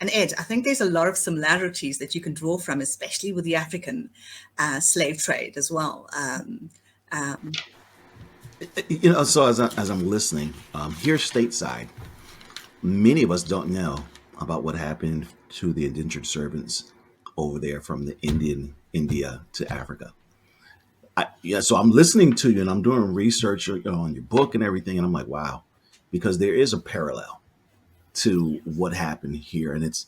And Ed, I think there's a lot of similarities that you can draw from, especially with the African slave trade as well. Um, So as I'm listening, here stateside, many of us don't know about what happened to the indentured servants over there from the India to Africa. So I'm listening to you and I'm doing research on your book and everything, and I'm like, wow, because there is a parallel to what happened here, and it's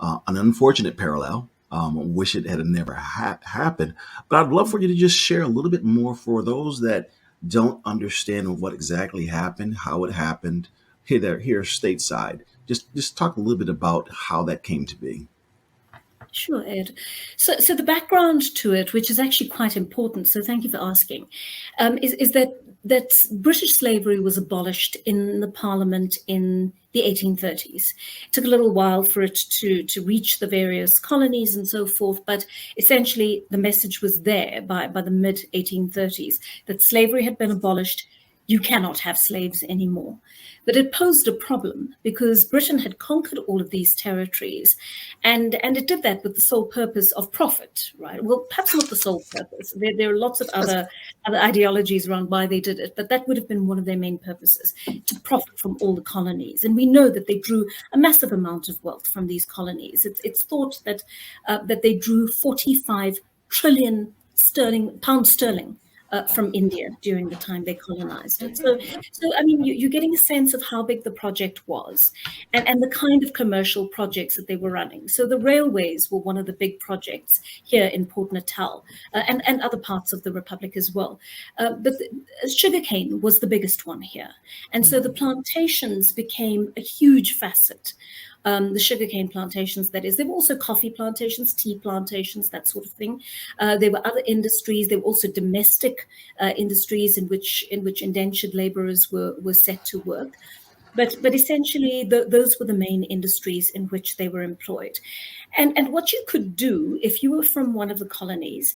an unfortunate parallel. I wish it had never happened, but I'd love for you to just share a little bit more for those that don't understand what exactly happened, how it happened here stateside. Just talk a little bit about how that came to be. Sure, Ed. So the background to it, which is actually quite important, so thank you for asking, is that British slavery was abolished in the Parliament in the 1830s. It took a little while for it to reach the various colonies and so forth, but essentially the message was there by the mid 1830s that slavery had been abolished. You cannot have slaves anymore. But it posed a problem because Britain had conquered all of these territories, and it did that with the sole purpose of profit, right? Well, perhaps not the sole purpose. There are lots of other ideologies around why they did it, but that would have been one of their main purposes, to profit from all the colonies. And we know that they drew a massive amount of wealth from these colonies. It's thought that they drew 45 trillion pound sterling from India during the time they colonized it. So I mean, you're getting a sense of how big the project was, and the kind of commercial projects that they were running. So the railways were one of the big projects here in Port Natal, and other parts of the Republic as well. But sugarcane was the biggest one here, and so the plantations became a huge facet. The sugarcane plantations, that is. There were also coffee plantations, tea plantations, that sort of thing. There were other industries. There were also domestic industries in which indentured laborers were set to work. But essentially, those were the main industries in which they were employed. And what you could do if you were from one of the colonies